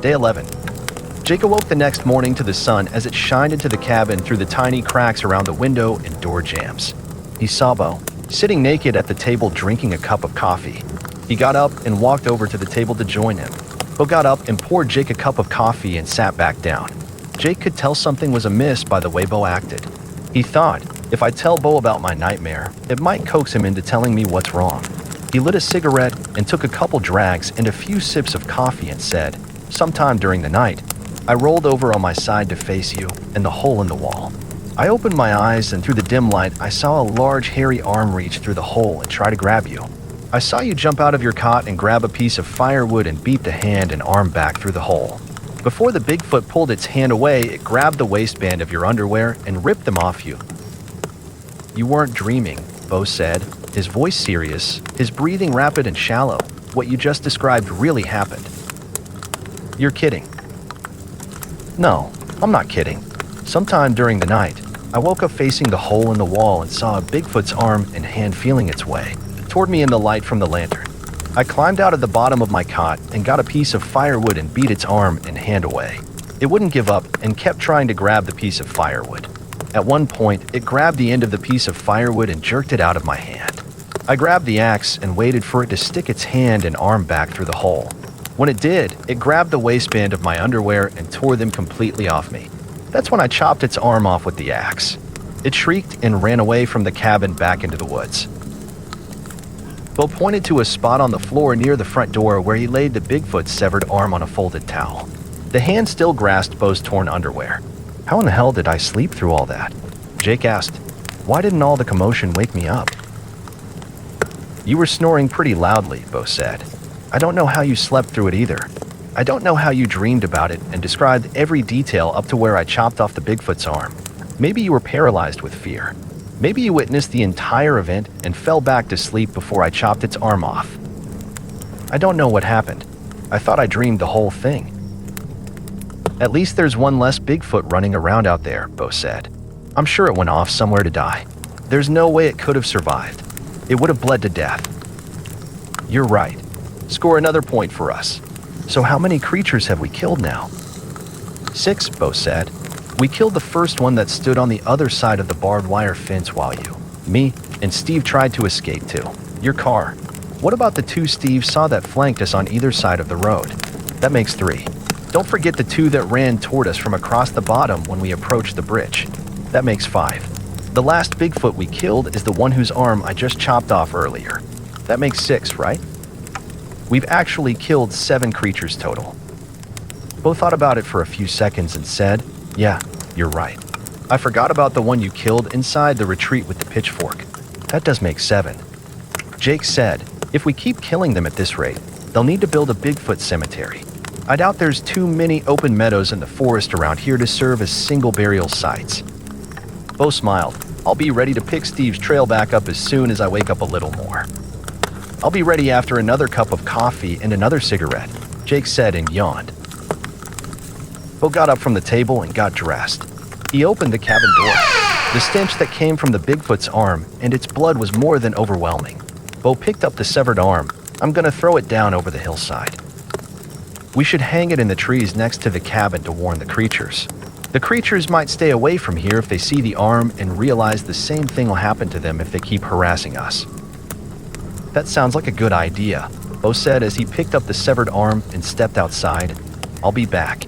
Day 11. Jake awoke the next morning to the sun as it shined into the cabin through the tiny cracks around the window and door jambs. He saw Bo, sitting naked at the table drinking a cup of coffee. He got up and walked over to the table to join him. Bo got up and poured Jake a cup of coffee and sat back down. Jake could tell something was amiss by the way Bo acted. He thought, if I tell Bo about my nightmare, it might coax him into telling me what's wrong. He lit a cigarette and took a couple drags and a few sips of coffee and said, "Sometime during the night, I rolled over on my side to face you and the hole in the wall. I opened my eyes and through the dim light, I saw a large hairy arm reach through the hole and try to grab you. I saw you jump out of your cot and grab a piece of firewood and beat the hand and arm back through the hole. Before the Bigfoot pulled its hand away, it grabbed the waistband of your underwear and ripped them off you." "You weren't dreaming," Bo said, his voice serious, his breathing rapid and shallow. "What you just described really happened." "You're kidding." "No, I'm not kidding. Sometime during the night, I woke up facing the hole in the wall and saw a Bigfoot's arm and hand feeling its way toward me in the light from the lantern. I climbed out of the bottom of my cot and got a piece of firewood and beat its arm and hand away. It wouldn't give up and kept trying to grab the piece of firewood. At one point, it grabbed the end of the piece of firewood and jerked it out of my hand. I grabbed the axe and waited for it to stick its hand and arm back through the hole. When it did, it grabbed the waistband of my underwear and tore them completely off me. That's when I chopped its arm off with the axe. It shrieked and ran away from the cabin back into the woods." Bo pointed to a spot on the floor near the front door where he laid the Bigfoot's severed arm on a folded towel. The hand still grasped Bo's torn underwear. "How in the hell did I sleep through all that?" Jake asked. "Why didn't all the commotion wake me up?" "You were snoring pretty loudly," Bo said. "I don't know how you slept through it either. I don't know how you dreamed about it and described every detail up to where I chopped off the Bigfoot's arm. Maybe you were paralyzed with fear. Maybe you witnessed the entire event and fell back to sleep before I chopped its arm off. I don't know what happened. I thought I dreamed the whole thing." "At least there's one less Bigfoot running around out there," Bo said. "I'm sure it went off somewhere to die. There's no way it could have survived. It would have bled to death." "You're right. Score another point for us. So how many creatures have we killed now?" "6, Bo said. "We killed the first one that stood on the other side of the barbed wire fence while you, me, and Steve tried to escape to your car. What about the 2 Steve saw that flanked us on either side of the road? That makes 3. Don't forget the 2 that ran toward us from across the bottom when we approached the bridge. That makes 5. The last Bigfoot we killed is the one whose arm I just chopped off earlier. That makes 6, right? We've actually killed 7 creatures total." Bo thought about it for a few seconds and said, "Yeah, you're right. I forgot about the one you killed inside the retreat with the pitchfork. That does make 7. Jake said, "If we keep killing them at this rate, they'll need to build a Bigfoot cemetery. I doubt there's too many open meadows in the forest around here to serve as single burial sites." Bo smiled. "I'll be ready to pick Steve's trail back up as soon as I wake up a little more." "I'll be ready after another cup of coffee and another cigarette," Jake said and yawned. Bo got up from the table and got dressed. He opened the cabin door. The stench that came from the Bigfoot's arm and its blood was more than overwhelming. Bo picked up the severed arm. "I'm gonna throw it down over the hillside. We should hang it in the trees next to the cabin to warn the creatures. The creatures might stay away from here if they see the arm and realize the same thing will happen to them if they keep harassing us." "That sounds like a good idea," Bo said as he picked up the severed arm and stepped outside. "I'll be back."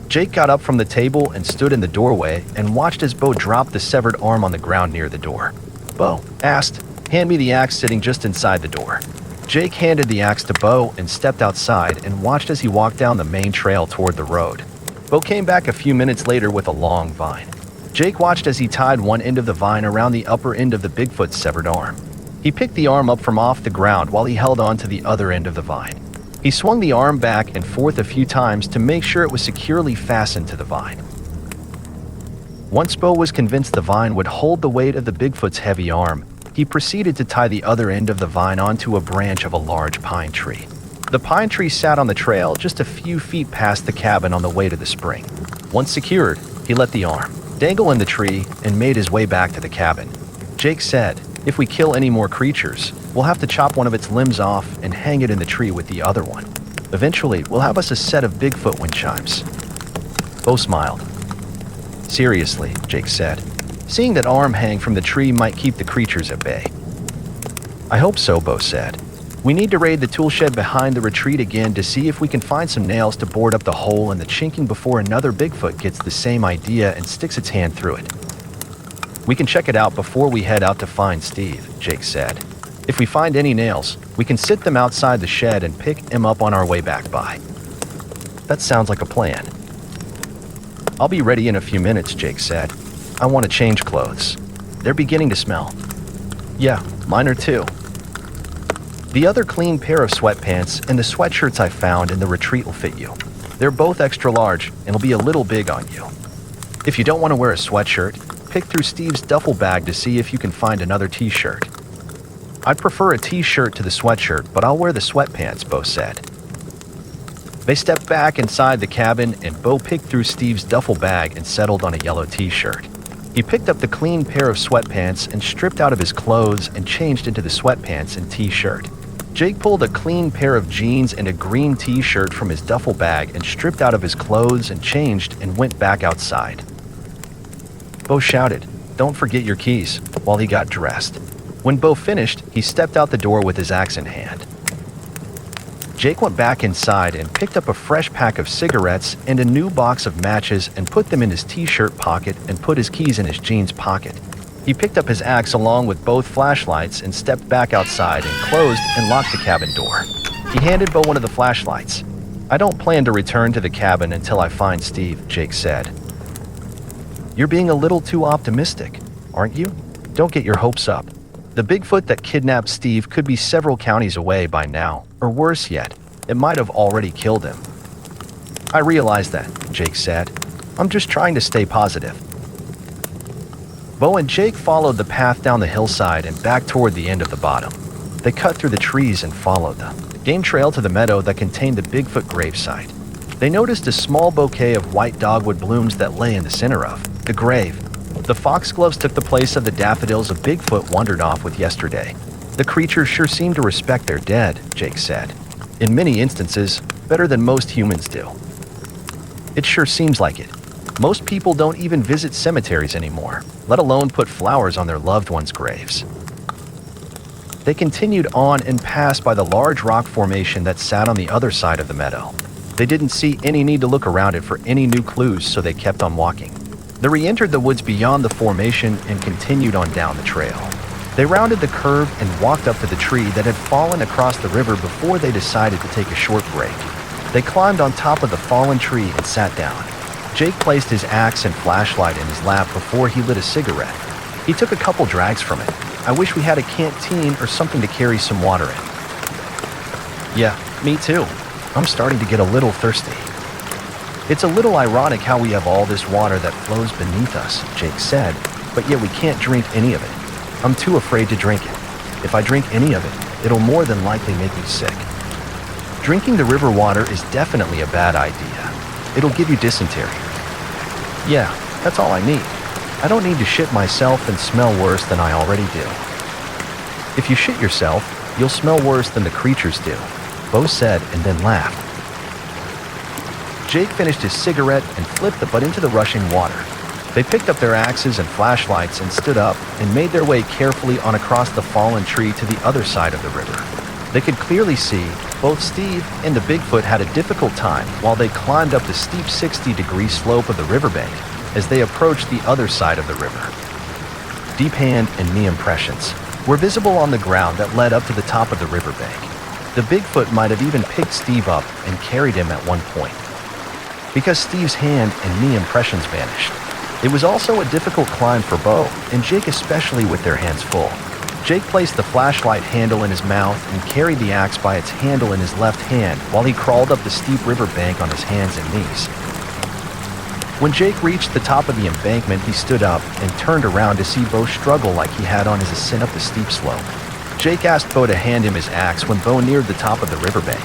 Jake got up from the table and stood in the doorway and watched as Bo dropped the severed arm on the ground near the door. Bo asked, "Hand me the axe sitting just inside the door." Jake handed the axe to Bo and stepped outside and watched as he walked down the main trail toward the road. Bo came back a few minutes later with a long vine. Jake watched as he tied one end of the vine around the upper end of the Bigfoot's severed arm. He picked the arm up from off the ground while he held on to the other end of the vine. He swung the arm back and forth a few times to make sure it was securely fastened to the vine. Once Bo was convinced the vine would hold the weight of the Bigfoot's heavy arm, he proceeded to tie the other end of the vine onto a branch of a large pine tree. The pine tree sat on the trail just a few feet past the cabin on the way to the spring. Once secured, he let the arm dangle in the tree and made his way back to the cabin. Jake said, "If we kill any more creatures, we'll have to chop one of its limbs off and hang it in the tree with the other one." Eventually, we'll have us a set of Bigfoot wind chimes." Bo smiled. "Seriously," Jake said. "Seeing that arm hang from the tree might keep the creatures at bay." "I hope so," Bo said. "We need to raid the tool shed behind the retreat again to see if we can find some nails to board up the hole in the chinking before another Bigfoot gets the same idea and sticks its hand through it." "We can check it out before we head out to find Steve," Jake said. "If we find any nails, we can sit them outside the shed and pick them up on our way back by." "That sounds like a plan." "I'll be ready in a few minutes," Jake said. "I want to change clothes. They're beginning to smell." "Yeah, mine are too." "The other clean pair of sweatpants and the sweatshirts I found in the retreat will fit you. They're both extra large and will be a little big on you. If you don't want to wear a sweatshirt, pick through Steve's duffel bag to see if you can find another t-shirt." "I'd prefer a t-shirt to the sweatshirt, but I'll wear the sweatpants," Bo said. They stepped back inside the cabin and Bo picked through Steve's duffel bag and settled on a yellow t-shirt. He picked up the clean pair of sweatpants and stripped out of his clothes and changed into the sweatpants and t-shirt. Jake pulled a clean pair of jeans and a green t-shirt from his duffel bag and stripped out of his clothes and changed and went back outside. Bo shouted, "Don't forget your keys," while he got dressed. When Bo finished, he stepped out the door with his axe in hand. Jake went back inside and picked up a fresh pack of cigarettes and a new box of matches and put them in his t-shirt pocket and put his keys in his jeans pocket. He picked up his axe along with both flashlights and stepped back outside and closed and locked the cabin door. He handed Bo one of the flashlights. "I don't plan to return to the cabin until I find Steve," Jake said. "You're being a little too optimistic, aren't you? Don't get your hopes up. The Bigfoot that kidnapped Steve could be several counties away by now, or worse yet, it might have already killed him." "I realize that," Jake said. "I'm just trying to stay positive." Bo and Jake followed the path down the hillside and back toward the end of the bottom. They cut through the trees and followed the game trail to the meadow that contained the Bigfoot gravesite. They noticed a small bouquet of white dogwood blooms that lay in the center of the grave. The foxgloves took the place of the daffodils a Bigfoot wandered off with yesterday. "The creatures sure seem to respect their dead," Jake said. "In many instances, better than most humans do." "It sure seems like it. Most people don't even visit cemeteries anymore, let alone put flowers on their loved ones' graves." They continued on and passed by the large rock formation that sat on the other side of the meadow. They didn't see any need to look around it for any new clues, so they kept on walking. They re-entered the woods beyond the formation and continued on down the trail. They rounded the curve and walked up to the tree that had fallen across the river before they decided to take a short break. They climbed on top of the fallen tree and sat down. Jake placed his axe and flashlight in his lap before he lit a cigarette. He took a couple drags from it. "I wish we had a canteen or something to carry some water in." "Yeah, me too. I'm starting to get a little thirsty." "It's a little ironic how we have all this water that flows beneath us," Jake said, "but yet we can't drink any of it. I'm too afraid to drink it. If I drink any of it, it'll more than likely make me sick." "Drinking the river water is definitely a bad idea. It'll give you dysentery." "Yeah, that's all I need. I don't need to shit myself and smell worse than I already do." "If you shit yourself, you'll smell worse than the creatures do," Bo said and then laughed. Jake finished his cigarette and flipped the butt into the rushing water. They picked up their axes and flashlights and stood up and made their way carefully on across the fallen tree to the other side of the river. They could clearly see both Steve and the Bigfoot had a difficult time while they climbed up the steep 60-degree slope of the riverbank as they approached the other side of the river. Deep hand and knee impressions were visible on the ground that led up to the top of the riverbank. The Bigfoot might have even picked Steve up and carried him at one point. Because Steve's hand and knee impressions vanished, it was also a difficult climb for Bo, and Jake especially with their hands full. Jake placed the flashlight handle in his mouth and carried the axe by its handle in his left hand while he crawled up the steep riverbank on his hands and knees. When Jake reached the top of the embankment, he stood up and turned around to see Bo struggle like he had on his ascent up the steep slope. Jake asked Bo to hand him his axe when Bo neared the top of the riverbank.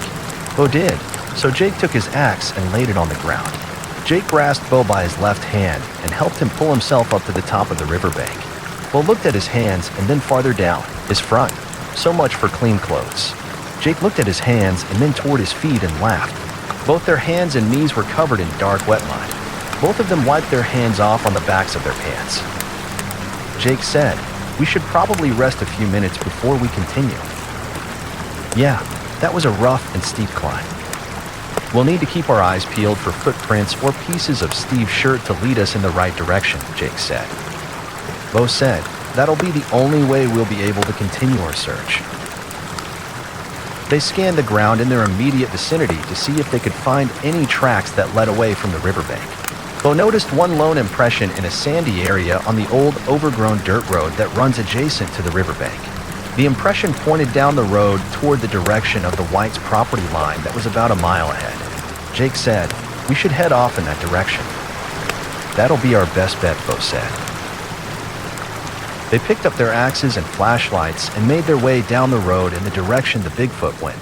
Bo did, so Jake took his axe and laid it on the ground. Jake grasped Bo by his left hand and helped him pull himself up to the top of the riverbank. Bo looked at his hands and then farther down, his front. So much for clean clothes. Jake looked at his hands and then toward his feet and laughed. Both their hands and knees were covered in dark, wet mud. Both of them wiped their hands off on the backs of their pants. Jake said, "We should probably rest a few minutes before we continue." Yeah, that was a rough and steep climb. We'll need to keep our eyes peeled for footprints or pieces of Steve's shirt to lead us in the right direction, Jake said. Bo said, "That'll be the only way we'll be able to continue our search." They scanned the ground in their immediate vicinity to see if they could find any tracks that led away from the riverbank. Bo noticed one lone impression in a sandy area on the old, overgrown dirt road that runs adjacent to the riverbank. The impression pointed down the road toward the direction of the Whites' property line that was about a mile ahead. Jake said, "We should head off in that direction." "That'll be our best bet," Bo said. They picked up their axes and flashlights and made their way down the road in the direction the Bigfoot went.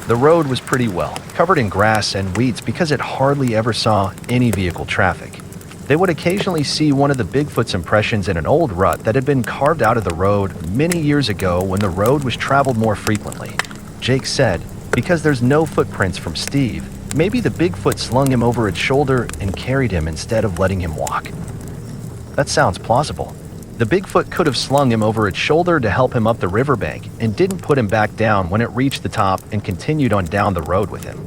The road was pretty well covered in grass and weeds because it hardly ever saw any vehicle traffic. They would occasionally see one of the Bigfoot's impressions in an old rut that had been carved out of the road many years ago when the road was traveled more frequently. Jake said, "Because there's no footprints from Steve, maybe the Bigfoot slung him over its shoulder and carried him instead of letting him walk." That sounds plausible. The Bigfoot could have slung him over its shoulder to help him up the riverbank and didn't put him back down when it reached the top and continued on down the road with him.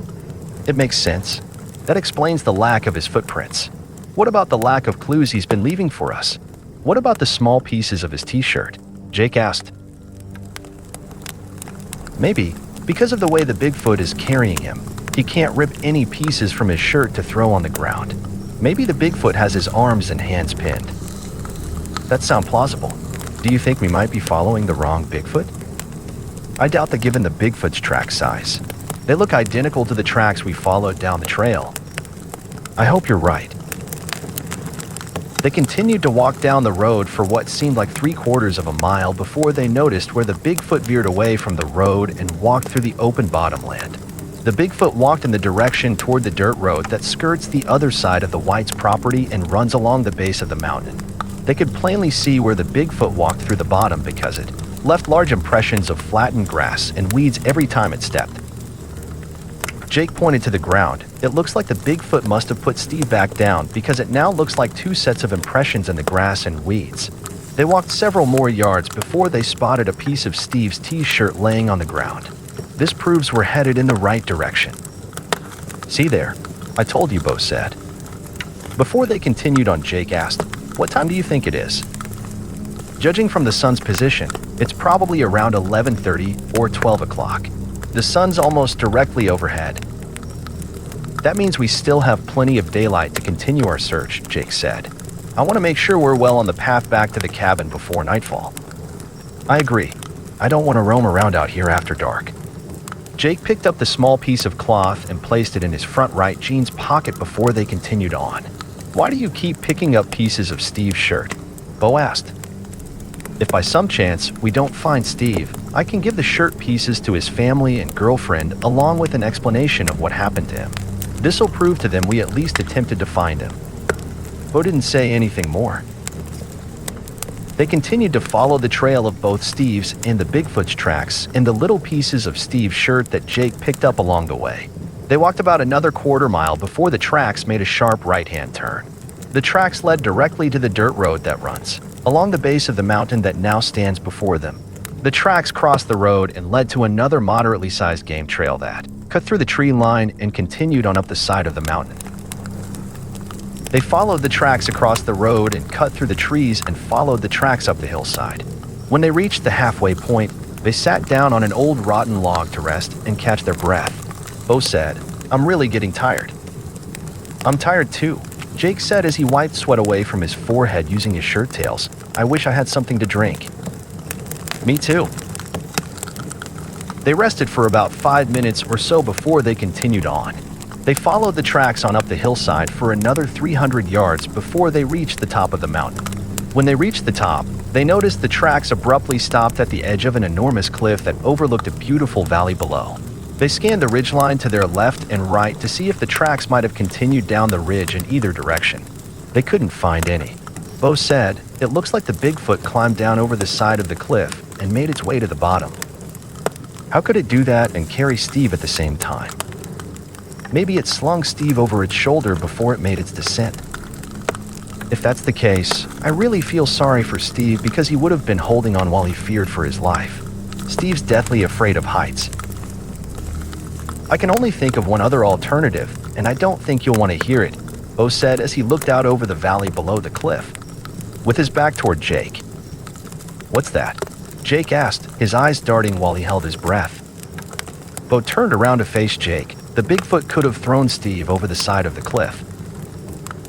It makes sense. That explains the lack of his footprints. What about the lack of clues he's been leaving for us? What about the small pieces of his t-shirt? Jake asked. Maybe, because of the way the Bigfoot is carrying him, he can't rip any pieces from his shirt to throw on the ground. Maybe the Bigfoot has his arms and hands pinned. That sounds plausible. Do you think we might be following the wrong Bigfoot? I doubt that given the Bigfoot's track size. They look identical to the tracks we followed down the trail. I hope you're right. They continued to walk down the road for what seemed like 3/4 of a mile before they noticed where the Bigfoot veered away from the road and walked through the open bottomland. The Bigfoot walked in the direction toward the dirt road that skirts the other side of the Whites' property and runs along the base of the mountain. They could plainly see where the Bigfoot walked through the bottom because it left large impressions of flattened grass and weeds every time it stepped. Jake pointed to the ground. It looks like the Bigfoot must have put Steve back down because it now looks like 2 sets of impressions in the grass and weeds. They walked several more yards before they spotted a piece of Steve's t-shirt laying on the ground. This proves we're headed in the right direction. "See there? I told you," Bo said. Before they continued on, Jake asked, "What time do you think it is?" Judging from the sun's position, it's probably around 11:30 or 12 o'clock. The sun's almost directly overhead. That means we still have plenty of daylight to continue our search, Jake said. I want to make sure we're well on the path back to the cabin before nightfall. I agree. I don't want to roam around out here after dark. Jake picked up the small piece of cloth and placed it in his front right jeans pocket before they continued on. Why do you keep picking up pieces of Steve's shirt? Bo asked. If by some chance we don't find Steve, I can give the shirt pieces to his family and girlfriend along with an explanation of what happened to him. This'll prove to them we at least attempted to find him. Bo didn't say anything more. They continued to follow the trail of both Steve's and the Bigfoot's tracks and the little pieces of Steve's shirt that Jake picked up along the way. They walked about another quarter mile before the tracks made a sharp right-hand turn. The tracks led directly to the dirt road that runs along the base of the mountain that now stands before them. The tracks crossed the road and led to another moderately sized game trail that cut through the tree line and continued on up the side of the mountain. They followed the tracks across the road and cut through the trees and followed the tracks up the hillside. When they reached the halfway point, they sat down on an old rotten log to rest and catch their breath. Bo said, "I'm really getting tired." "I'm tired too," Jake said as he wiped sweat away from his forehead using his shirt tails. "I wish I had something to drink." "Me too." They rested for about 5 minutes or so before they continued on. They followed the tracks on up the hillside for another 300 yards before they reached the top of the mountain. When they reached the top, they noticed the tracks abruptly stopped at the edge of an enormous cliff that overlooked a beautiful valley below. They scanned the ridgeline to their left and right to see if the tracks might have continued down the ridge in either direction. They couldn't find any. Bo said, "It looks like the Bigfoot climbed down over the side of the cliff and made its way to the bottom." How could it do that and carry Steve at the same time? Maybe it slung Steve over its shoulder before it made its descent. If that's the case, I really feel sorry for Steve because he would have been holding on while he feared for his life. Steve's deathly afraid of heights. I can only think of one other alternative, and I don't think you'll want to hear it, Bo said as he looked out over the valley below the cliff, with his back toward Jake. What's that? Jake asked, his eyes darting while he held his breath. Bo turned around to face Jake. The Bigfoot could have thrown Steve over the side of the cliff.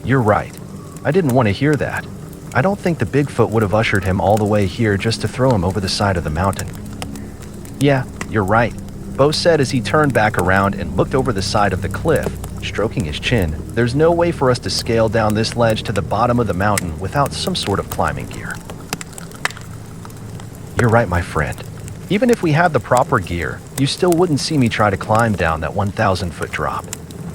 You're right. I didn't want to hear that. I don't think the Bigfoot would have ushered him all the way here just to throw him over the side of the mountain. Yeah, you're right, Bo said as he turned back around and looked over the side of the cliff, stroking his chin. There's no way for us to scale down this ledge to the bottom of the mountain without some sort of climbing gear. You're right, my friend. Even if we had the proper gear, you still wouldn't see me try to climb down that 1,000-foot drop.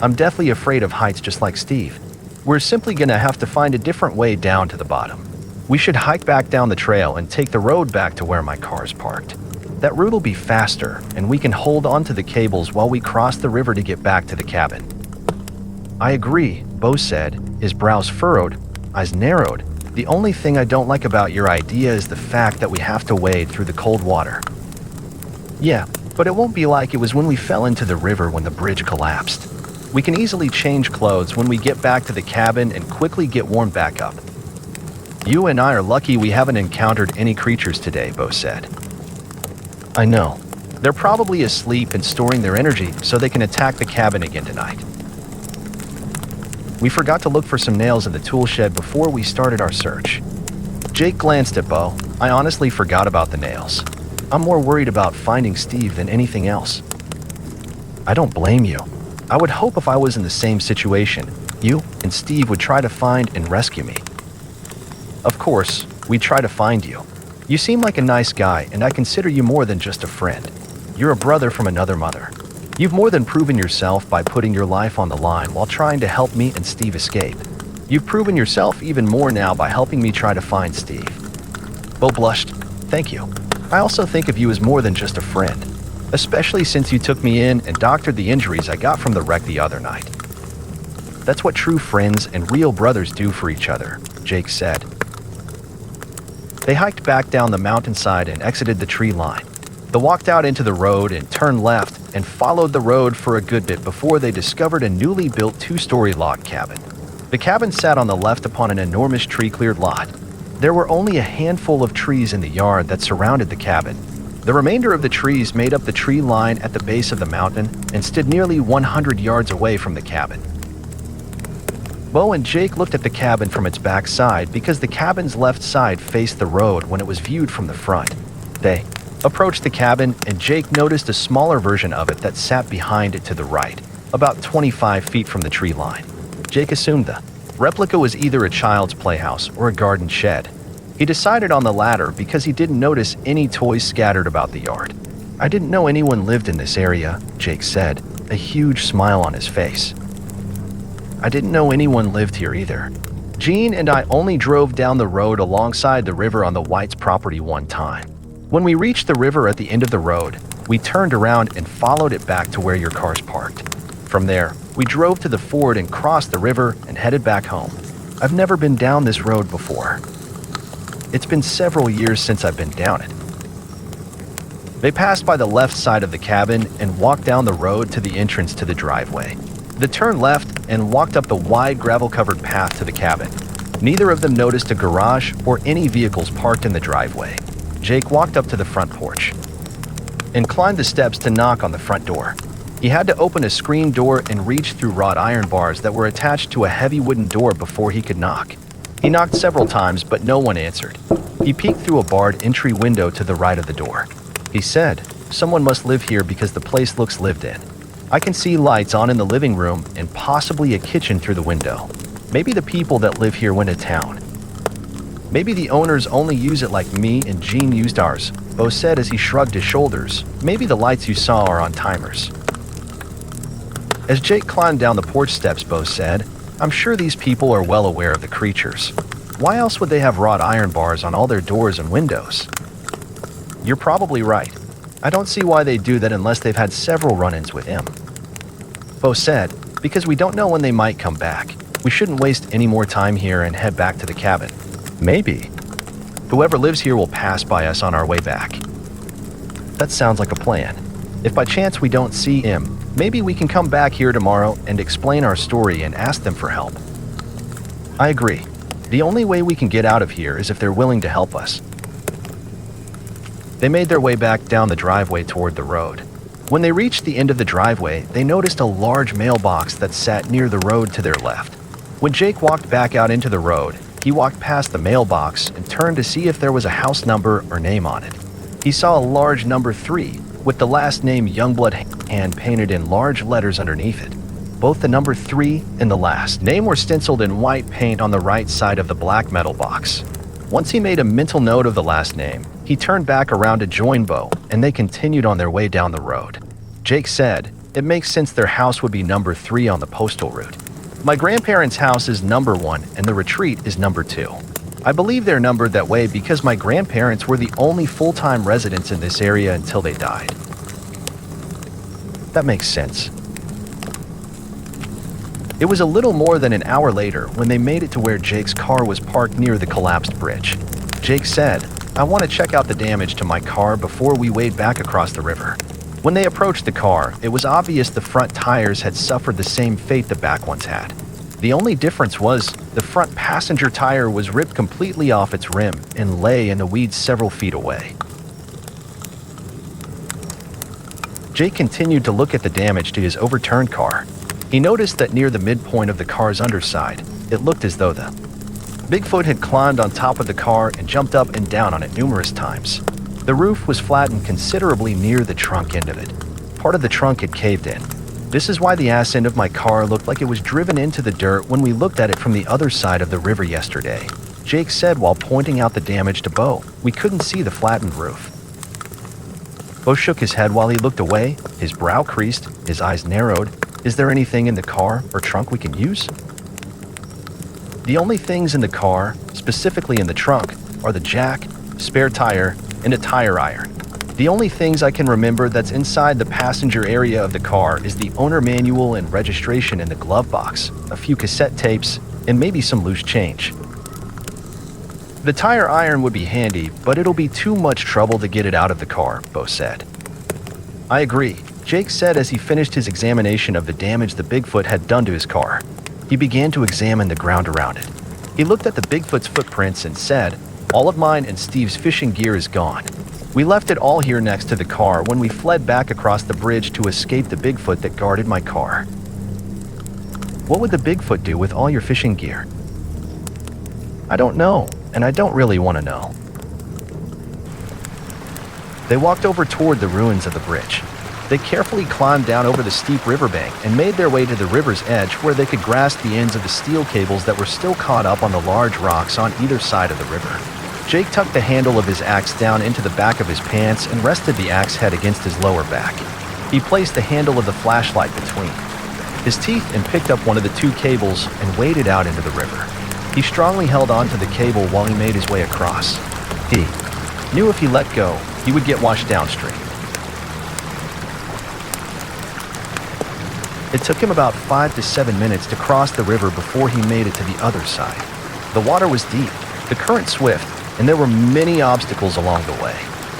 I'm deathly afraid of heights just like Steve. We're simply gonna have to find a different way down to the bottom. We should hike back down the trail and take the road back to where my car's parked. That route will be faster, and we can hold onto the cables while we cross the river to get back to the cabin. I agree, Bo said, his brows furrowed, eyes narrowed. The only thing I don't like about your idea is the fact that we have to wade through the cold water. Yeah, but it won't be like it was when we fell into the river when the bridge collapsed. We can easily change clothes when we get back to the cabin and quickly get warmed back up. You and I are lucky we haven't encountered any creatures today, Bo said. I know. They're probably asleep and storing their energy so they can attack the cabin again tonight. We forgot to look for some nails in the tool shed before we started our search. Jake glanced at Bo. I honestly forgot about the nails. I'm more worried about finding Steve than anything else. I don't blame you. I would hope if I was in the same situation, you and Steve would try to find and rescue me. Of course, we'd try to find you. You seem like a nice guy, and I consider you more than just a friend. You're a brother from another mother. You've more than proven yourself by putting your life on the line while trying to help me and Steve escape. You've proven yourself even more now by helping me try to find Steve. Bo blushed. Thank you. I also think of you as more than just a friend, especially since you took me in and doctored the injuries I got from the wreck the other night. That's what true friends and real brothers do for each other, Jake said. They hiked back down the mountainside and exited the tree line. They walked out into the road and turned left and followed the road for a good bit before they discovered a newly built 2-story log cabin. The cabin sat on the left upon an enormous tree-cleared lot. There were only a handful of trees in the yard that surrounded the cabin. The remainder of the trees made up the tree line at the base of the mountain and stood nearly 100 yards away from the cabin. Bo and Jake looked at the cabin from its back side because the cabin's left side faced the road when it was viewed from the front. They approached the cabin, and Jake noticed a smaller version of it that sat behind it to the right, about 25 feet from the tree line. Jake assumed the replica was either a child's playhouse or a garden shed. He decided on the latter because he didn't notice any toys scattered about the yard. I didn't know anyone lived in this area, Jake said, a huge smile on his face. I didn't know anyone lived here either. Gene and I only drove down the road alongside the river on the White's property one time. When we reached the river at the end of the road, we turned around and followed it back to where your car's parked. From there, we drove to the ford and crossed the river and headed back home. I've never been down this road before. It's been several years since I've been down it. They passed by the left side of the cabin and walked down the road to the entrance to the driveway. They turned left and walked up the wide gravel-covered path to the cabin. Neither of them noticed a garage or any vehicles parked in the driveway. Jake walked up to the front porch and climbed the steps to knock on the front door. He had to open a screen door and reach through wrought iron bars that were attached to a heavy wooden door before he could knock. He knocked several times, but no one answered. He peeked through a barred entry window to the right of the door. He said, "Someone must live here because the place looks lived in. I can see lights on in the living room and possibly a kitchen through the window. Maybe the people that live here went to town. Maybe the owners only use it like me and Gene used ours," Bo said as he shrugged his shoulders. "Maybe the lights you saw are on timers." As Jake climbed down the porch steps, Bo said, "I'm sure these people are well aware of the creatures. Why else would they have wrought iron bars on all their doors and windows?" "You're probably right. I don't see why they do that unless they've had several run-ins with him. Bo said, because we don't know when they might come back. We shouldn't waste any more time here and head back to the cabin. Maybe. Whoever lives here will pass by us on our way back. That sounds like a plan. If by chance we don't see him, maybe we can come back here tomorrow and explain our story and ask them for help. I agree. The only way we can get out of here is if they're willing to help us. They made their way back down the driveway toward the road. When they reached the end of the driveway, they noticed a large mailbox that sat near the road to their left. When Jake walked back out into the road, he walked past the mailbox and turned to see if there was a house number or name on it. He saw a large number 3 with the last name Youngblood hand painted in large letters underneath it. Both the number 3 and the last name were stenciled in white paint on the right side of the black metal box. Once he made a mental note of the last name, he turned back around to join Bo, and they continued on their way down the road. Jake said, it makes sense their house would be number 3 on the postal route. My grandparents' house is number 1 and the retreat is number 2. I believe they're numbered that way because my grandparents were the only full-time residents in this area until they died. That makes sense. It was a little more than an hour later when they made it to where Jake's car was parked near the collapsed bridge. Jake said, I want to check out the damage to my car before we wade back across the river. When they approached the car, it was obvious the front tires had suffered the same fate the back ones had. The only difference was the front passenger tire was ripped completely off its rim and lay in the weeds several feet away. Jake continued to look at the damage to his overturned car. He noticed that near the midpoint of the car's underside, it looked as though the Bigfoot had climbed on top of the car and jumped up and down on it numerous times. The roof was flattened considerably near the trunk end of it. Part of the trunk had caved in. This is why the ass end of my car looked like it was driven into the dirt when we looked at it from the other side of the river yesterday. Jake said while pointing out the damage to Bo. We couldn't see the flattened roof. Bo shook his head while he looked away, his brow creased, his eyes narrowed. Is there anything in the car or trunk we can use? The only things in the car, specifically in the trunk, are the jack, spare tire, and a tire iron. The only things I can remember that's inside the passenger area of the car is the owner manual and registration in the glove box, a few cassette tapes, and maybe some loose change. The tire iron would be handy, but it'll be too much trouble to get it out of the car, Bo said. I agree, Jake said as he finished his examination of the damage the Bigfoot had done to his car. He began to examine the ground around it. He looked at the Bigfoot's footprints and said, all of mine and Steve's fishing gear is gone. We left it all here next to the car when we fled back across the bridge to escape the Bigfoot that guarded my car. What would the Bigfoot do with all your fishing gear? I don't know, and I don't really want to know. They walked over toward the ruins of the bridge. They carefully climbed down over the steep riverbank and made their way to the river's edge where they could grasp the ends of the steel cables that were still caught up on the large rocks on either side of the river. Jake tucked the handle of his axe down into the back of his pants and rested the axe head against his lower back. He placed the handle of the flashlight between his teeth and picked up one of the 2 cables and waded out into the river. He strongly held onto the cable while he made his way across. He knew if he let go, he would get washed downstream. It took him about 5 to 7 minutes to cross the river before he made it to the other side. The water was deep, the current swift, and there were many obstacles along the way.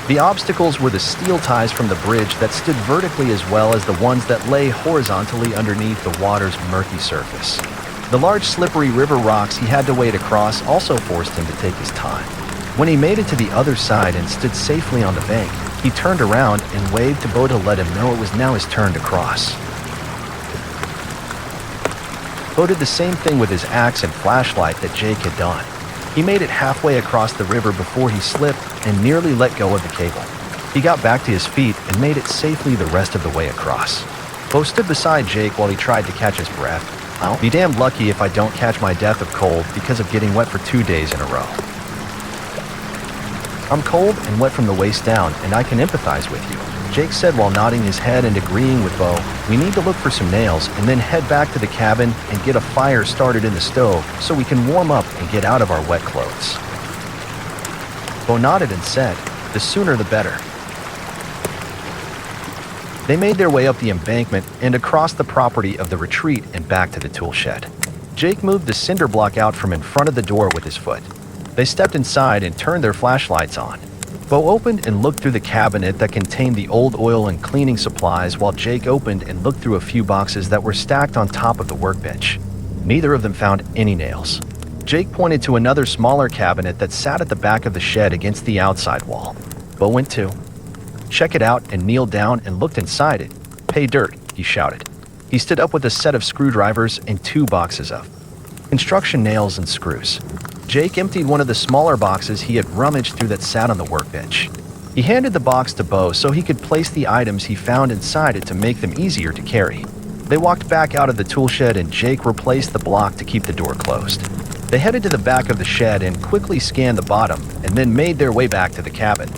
The obstacles were the steel ties from the bridge that stood vertically as well as the ones that lay horizontally underneath the water's murky surface. The large slippery river rocks he had to wade across also forced him to take his time. When he made it to the other side and stood safely on the bank, he turned around and waved to Bo to let him know it was now his turn to cross. Bo did the same thing with his axe and flashlight that Jake had done. He made it halfway across the river before he slipped and nearly let go of the cable. He got back to his feet and made it safely the rest of the way across. Bo stood beside Jake while he tried to catch his breath. I'll be damned lucky if I don't catch my death of cold because of getting wet for 2 days in a row. I'm cold and wet from the waist down, and I can empathize with you, Jake said while nodding his head and agreeing with Bo. We need to look for some nails and then head back to the cabin and get a fire started in the stove so we can warm up and get out of our wet clothes. Bo nodded and said, the sooner the better. They made their way up the embankment and across the property of the retreat and back to the tool shed. Jake moved the cinder block out from in front of the door with his foot. They stepped inside and turned their flashlights on. Bo opened and looked through the cabinet that contained the old oil and cleaning supplies, while Jake opened and looked through a few boxes that were stacked on top of the workbench. Neither of them found any nails. Jake pointed to another smaller cabinet that sat at the back of the shed against the outside wall. Bo went too. "Check it out," and kneeled down and looked inside it. "Pay dirt," he shouted. He stood up with a set of screwdrivers and 2 boxes of construction nails and screws. Jake emptied one of the smaller boxes he had rummaged through that sat on the workbench. He handed the box to Bo so he could place the items he found inside it to make them easier to carry. They walked back out of the tool shed and Jake replaced the block to keep the door closed. They headed to the back of the shed and quickly scanned the bottom and then made their way back to the cabin.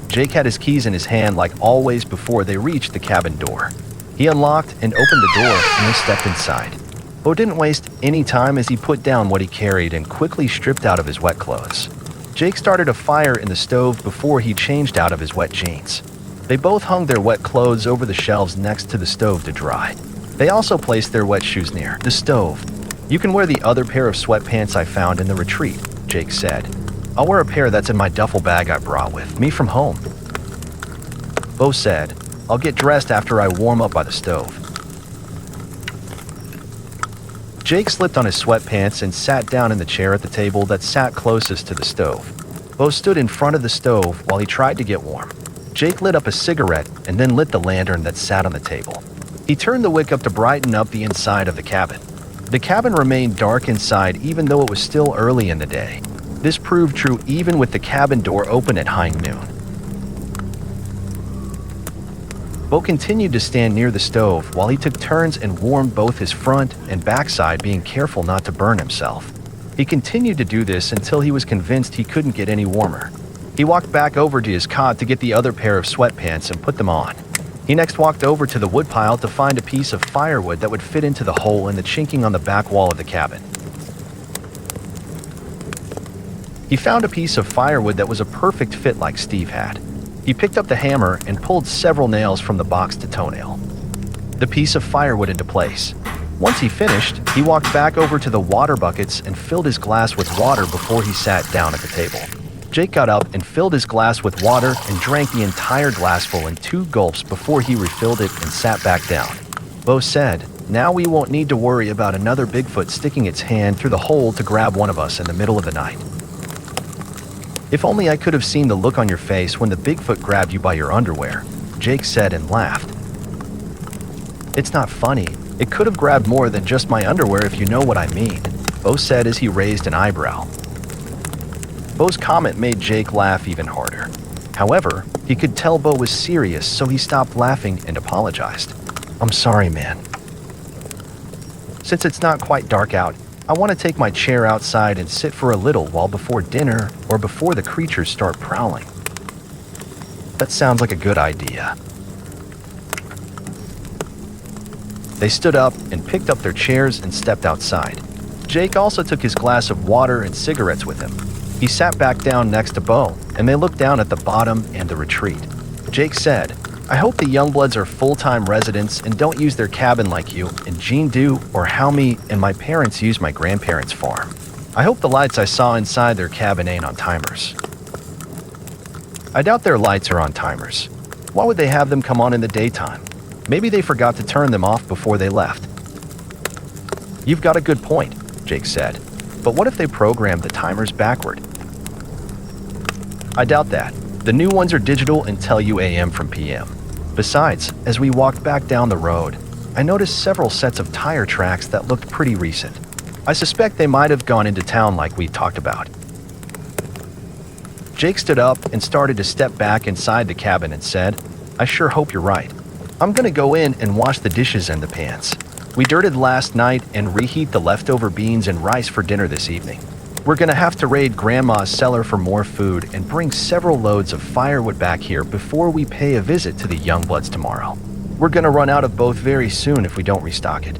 Jake had his keys in his hand like always before they reached the cabin door. He unlocked and opened the door and they stepped inside. Bo didn't waste any time as he put down what he carried and quickly stripped out of his wet clothes. Jake started a fire in the stove before he changed out of his wet jeans. They both hung their wet clothes over the shelves next to the stove to dry. They also placed their wet shoes near the stove. "You can wear the other pair of sweatpants I found in the retreat," Jake said. "I'll wear a pair that's in my duffel bag I brought with me from home." Bo said, "I'll get dressed after I warm up by the stove." Jake slipped on his sweatpants and sat down in the chair at the table that sat closest to the stove. Bo stood in front of the stove while he tried to get warm. Jake lit up a cigarette and then lit the lantern that sat on the table. He turned the wick up to brighten up the inside of the cabin. The cabin remained dark inside even though it was still early in the day. This proved true even with the cabin door open at high noon. Bo continued to stand near the stove while he took turns and warmed both his front and backside, being careful not to burn himself. He continued to do this until he was convinced he couldn't get any warmer. He walked back over to his cot to get the other pair of sweatpants and put them on. He next walked over to the woodpile to find a piece of firewood that would fit into the hole in the chinking on the back wall of the cabin. He found a piece of firewood that was a perfect fit like Steve had. He picked up the hammer and pulled several nails from the box to toenail the piece of firewood into place. Once he finished, he walked back over to the water buckets and filled his glass with water before he sat down at the table. Jake got up and filled his glass with water and drank the entire glassful in 2 gulps before he refilled it and sat back down. Bo said, "Now we won't need to worry about another Bigfoot sticking its hand through the hole to grab one of us in the middle of the night." "If only I could have seen the look on your face when the Bigfoot grabbed you by your underwear," Jake said and laughed. "It's not funny. It could have grabbed more than just my underwear if you know what I mean," Bo said as he raised an eyebrow. Bo's comment made Jake laugh even harder. However, he could tell Bo was serious, so he stopped laughing and apologized. "I'm sorry, man. Since it's not quite dark out, I want to take my chair outside and sit for a little while before dinner or before the creatures start prowling." "That sounds like a good idea." They stood up and picked up their chairs and stepped outside. Jake also took his glass of water and cigarettes with him. He sat back down next to Bo, and they looked down at the bottom and the retreat. Jake said, "I hope the Youngbloods are full-time residents and don't use their cabin like you and Gene do, or how me and my parents use my grandparents' farm. I hope the lights I saw inside their cabin ain't on timers." "I doubt their lights are on timers. Why would they have them come on in the daytime? Maybe they forgot to turn them off before they left." "You've got a good point," Jake said. "But what if they programmed the timers backward?" "I doubt that. The new ones are digital and tell you AM from PM. Besides, as we walked back down the road, I noticed several sets of tire tracks that looked pretty recent. I suspect they might have gone into town like we talked about." Jake stood up and started to step back inside the cabin and said, "I sure hope you're right. I'm gonna go in and wash the dishes and the pans. We dirted last night and reheat the leftover beans and rice for dinner this evening. We're gonna have to raid Grandma's cellar for more food and bring several loads of firewood back here before we pay a visit to the Youngbloods tomorrow. We're gonna run out of both very soon if we don't restock it."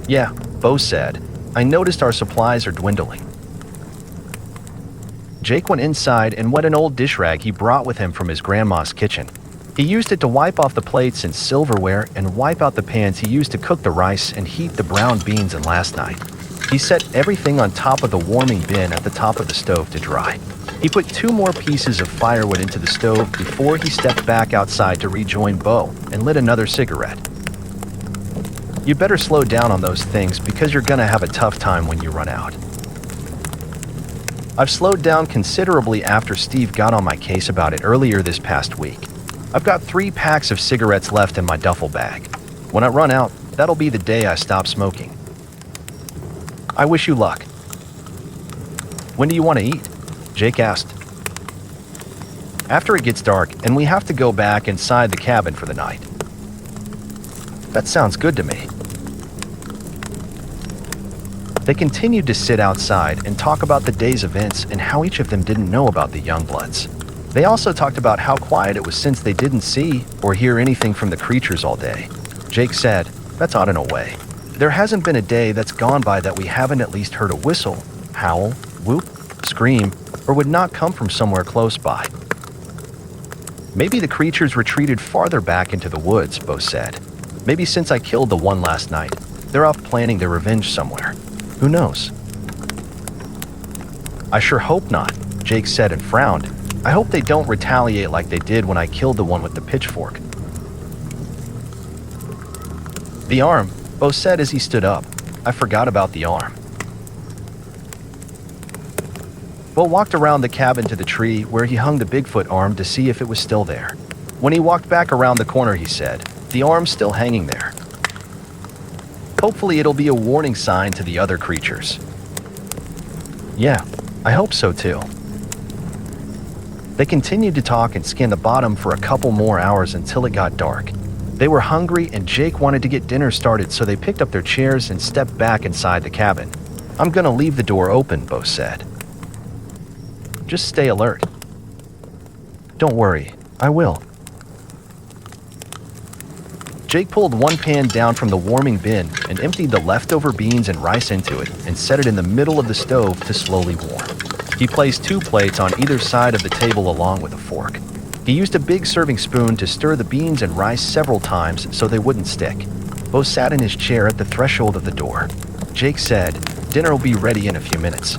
"Yeah," Bo said. "I noticed our supplies are dwindling." Jake went inside and wet an old dish rag he brought with him from his grandma's kitchen. He used it to wipe off the plates and silverware and wipe out the pans he used to cook the rice and heat the brown beans in last night. He set everything on top of the warming bin at the top of the stove to dry. He put 2 more pieces of firewood into the stove before he stepped back outside to rejoin Bo and lit another cigarette. You better slow down on those things because you're gonna have a tough time when you run out. I've slowed down considerably after Steve got on my case about it earlier this past week. I've got 3 packs of cigarettes left in my duffel bag. When I run out, that'll be the day I stop smoking. I wish you luck. When do you want to eat? Jake asked. After it gets dark and we have to go back inside the cabin for the night. That sounds good to me. They continued to sit outside and talk about the day's events and how each of them didn't know about the Youngbloods. They also talked about how quiet it was since they didn't see or hear anything from the creatures all day. Jake said, "That's odd in a way. There hasn't been a day that's gone by that we haven't at least heard a whistle, howl, whoop, scream, or would not come from somewhere close by." "Maybe the creatures retreated farther back into the woods," Bo said. "Maybe since I killed the one last night, they're off planning their revenge somewhere. Who knows?" "I sure hope not," Jake said and frowned. "I hope they don't retaliate like they did when I killed the one with the pitchfork." "The arm," Bo said as he stood up. "I forgot about the arm." Bo walked around the cabin to the tree where he hung the Bigfoot arm to see if it was still there. When he walked back around the corner, he said, "The arm's still hanging there. Hopefully it'll be a warning sign to the other creatures." "Yeah, I hope so too." They continued to talk and scan the bottom for a couple more hours until it got dark. They were hungry and Jake wanted to get dinner started, so they picked up their chairs and stepped back inside the cabin. "I'm gonna leave the door open," Bo said. "Just stay alert." "Don't worry, I will." Jake pulled one pan down from the warming bin and emptied the leftover beans and rice into it and set it in the middle of the stove to slowly warm. He placed 2 plates on either side of the table along with a fork. He used a big serving spoon to stir the beans and rice several times so they wouldn't stick. Bo sat in his chair at the threshold of the door. Jake said, "Dinner will be ready in a few minutes."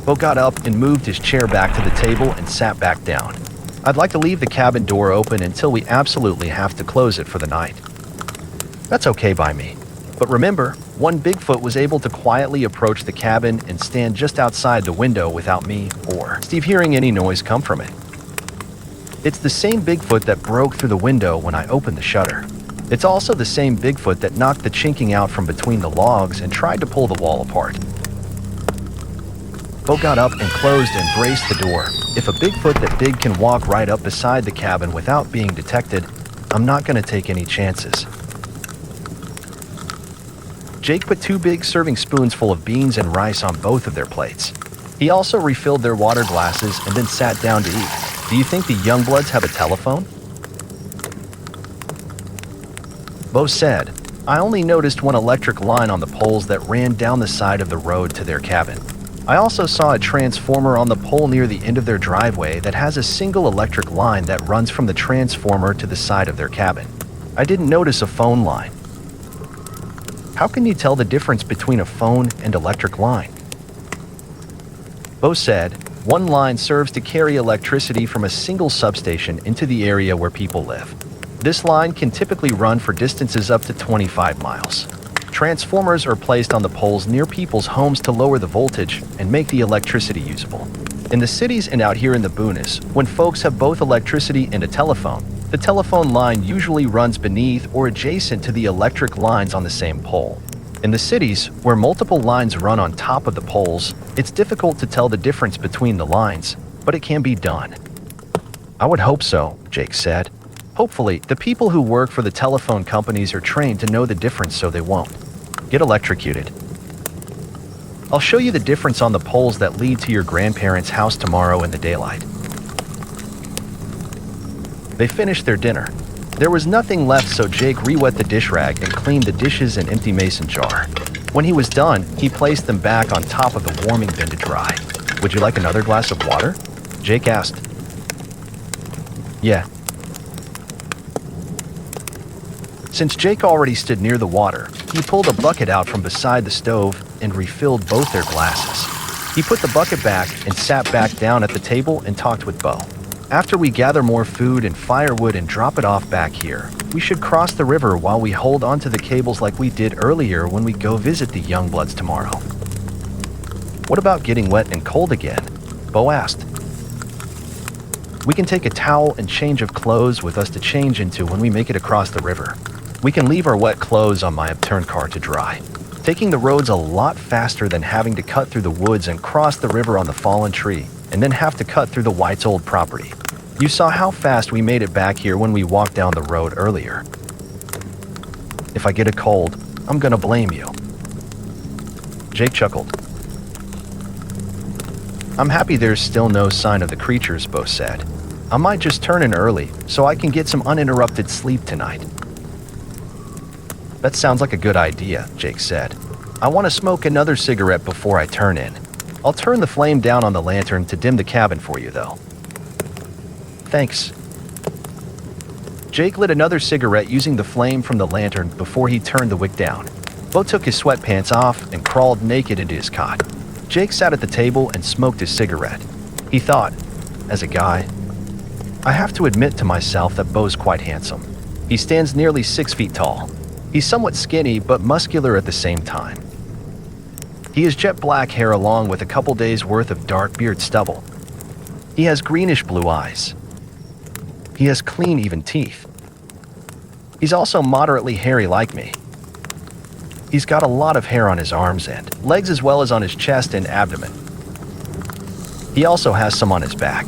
Bo got up and moved his chair back to the table and sat back down. "I'd like to leave the cabin door open until we absolutely have to close it for the night." "That's okay by me. But remember, one Bigfoot was able to quietly approach the cabin and stand just outside the window without me or Steve hearing any noise come from it. It's the same Bigfoot that broke through the window when I opened the shutter. It's also the same Bigfoot that knocked the chinking out from between the logs and tried to pull the wall apart." Bo got up and closed and braced the door. "If a Bigfoot that big can walk right up beside the cabin without being detected, I'm not going to take any chances." Jake put 2 big serving spoons full of beans and rice on both of their plates. He also refilled their water glasses and then sat down to eat. "Do you think the Youngbloods have a telephone?" Bo said, "I only noticed one electric line on the poles that ran down the side of the road to their cabin. I also saw a transformer on the pole near the end of their driveway that has a single electric line that runs from the transformer to the side of their cabin. I didn't notice a phone line." "How can you tell the difference between a phone and electric line?" Bo said, "One line serves to carry electricity from a single substation into the area where people live. This line can typically run for distances up to 25 miles. Transformers are placed on the poles near people's homes to lower the voltage and make the electricity usable. In the cities and out here in the boonies, when folks have both electricity and a telephone, the telephone line usually runs beneath or adjacent to the electric lines on the same pole. In the cities, where multiple lines run on top of the poles, it's difficult to tell the difference between the lines, but it can be done." "I would hope so," Jake said. "Hopefully, the people who work for the telephone companies are trained to know the difference so they won't get electrocuted. I'll show you the difference on the poles that lead to your grandparents' house tomorrow in the daylight." They finished their dinner. There was nothing left, so Jake re-wet the dish rag and cleaned the dishes and empty mason jar. When he was done, he placed them back on top of the warming bin to dry. Would you like another glass of water? Jake asked. Yeah. Since Jake already stood near the water, he pulled a bucket out from beside the stove and refilled both their glasses. He put the bucket back and sat back down at the table and talked with Bo. After we gather more food and firewood and drop it off back here, we should cross the river while we hold onto the cables like we did earlier when we go visit the Youngbloods tomorrow. What about getting wet and cold again? Bo asked. We can take a towel and change of clothes with us to change into when we make it across the river. We can leave our wet clothes on my upturned car to dry. Taking the road's a lot faster than having to cut through the woods and cross the river on the fallen tree, and then have to cut through the White's old property. You saw how fast we made it back here when we walked down the road earlier. If I get a cold, I'm gonna blame you. Jake chuckled. I'm happy there's still no sign of the creatures, Bo said. I might just turn in early so I can get some uninterrupted sleep tonight. That sounds like a good idea, Jake said. I want to smoke another cigarette before I turn in. I'll turn the flame down on the lantern to dim the cabin for you, though. Thanks. Jake lit another cigarette using the flame from the lantern before he turned the wick down. Bo took his sweatpants off and crawled naked into his cot. Jake sat at the table and smoked his cigarette. He thought, as a guy, I have to admit to myself that Bo's quite handsome. He stands nearly 6 feet tall. He's somewhat skinny but muscular at the same time. He has jet black hair along with a couple days worth of dark beard stubble. He has greenish blue eyes. He has clean, even teeth. He's also moderately hairy like me. He's got a lot of hair on his arms and legs as well as on his chest and abdomen. He also has some on his back.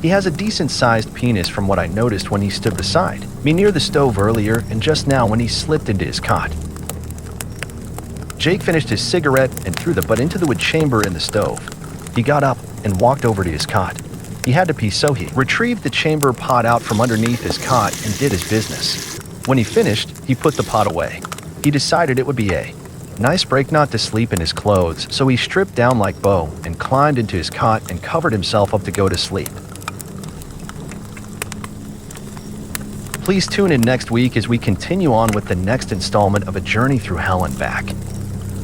He has a decent-sized penis from what I noticed when he stood beside me near the stove earlier and just now when he slipped into his cot. Jake finished his cigarette and threw the butt into the wood chamber in the stove. He got up and walked over to his cot. He had to pee, so he retrieved the chamber pot out from underneath his cot and did his business. When he finished, he put the pot away. He decided it would be a nice break not to sleep in his clothes, so he stripped down like Bo and climbed into his cot and covered himself up to go to sleep. Please tune in next week as we continue on with the next installment of A Journey Through Hell and Back.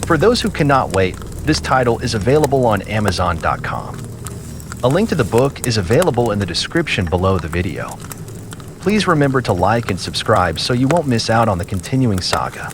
For those who cannot wait, this title is available on Amazon.com. A link to the book is available in the description below the video. Please remember to like and subscribe so you won't miss out on the continuing saga.